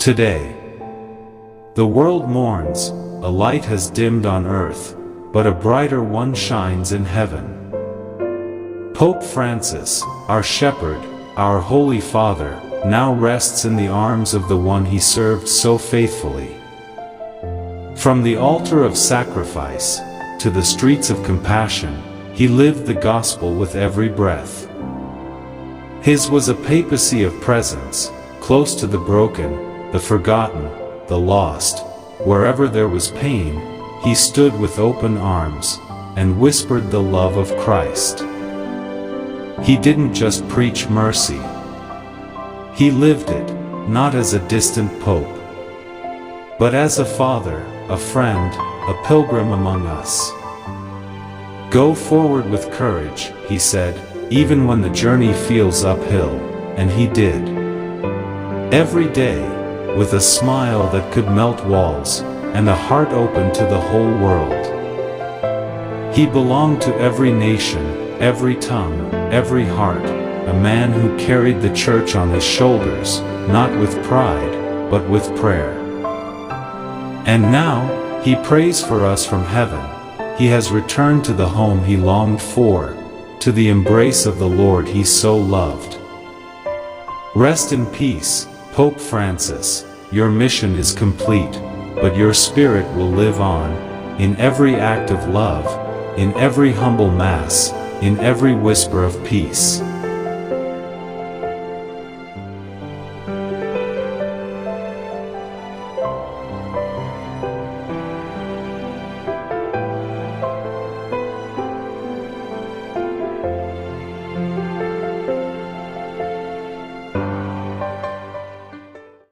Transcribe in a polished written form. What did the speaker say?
Today, the world mourns, a light has dimmed on earth, but a brighter one shines in heaven. Pope Francis, our shepherd, our Holy Father, now rests in the arms of the one he served so faithfully. From the altar of sacrifice to the streets of compassion, he lived the gospel with every breath. His was a papacy of presence, close to the broken, the forgotten, the lost. Wherever there was pain, he stood with open arms and whispered the love of Christ. He didn't just preach mercy. He lived it, not as a distant pope, but as a father, a friend, a pilgrim among us. Go forward with courage, he said, even when the journey feels uphill, and he did. Every day, with a smile that could melt walls, and a heart open to the whole world. He belonged to every nation, every tongue, every heart, a man who carried the church on his shoulders, not with pride, but with prayer. And now, he prays for us from heaven. He has returned to the home he longed for, to the embrace of the Lord he so loved. Rest in peace, Pope Francis, your mission is complete, but your spirit will live on, in every act of love, in every humble mass, in every whisper of peace.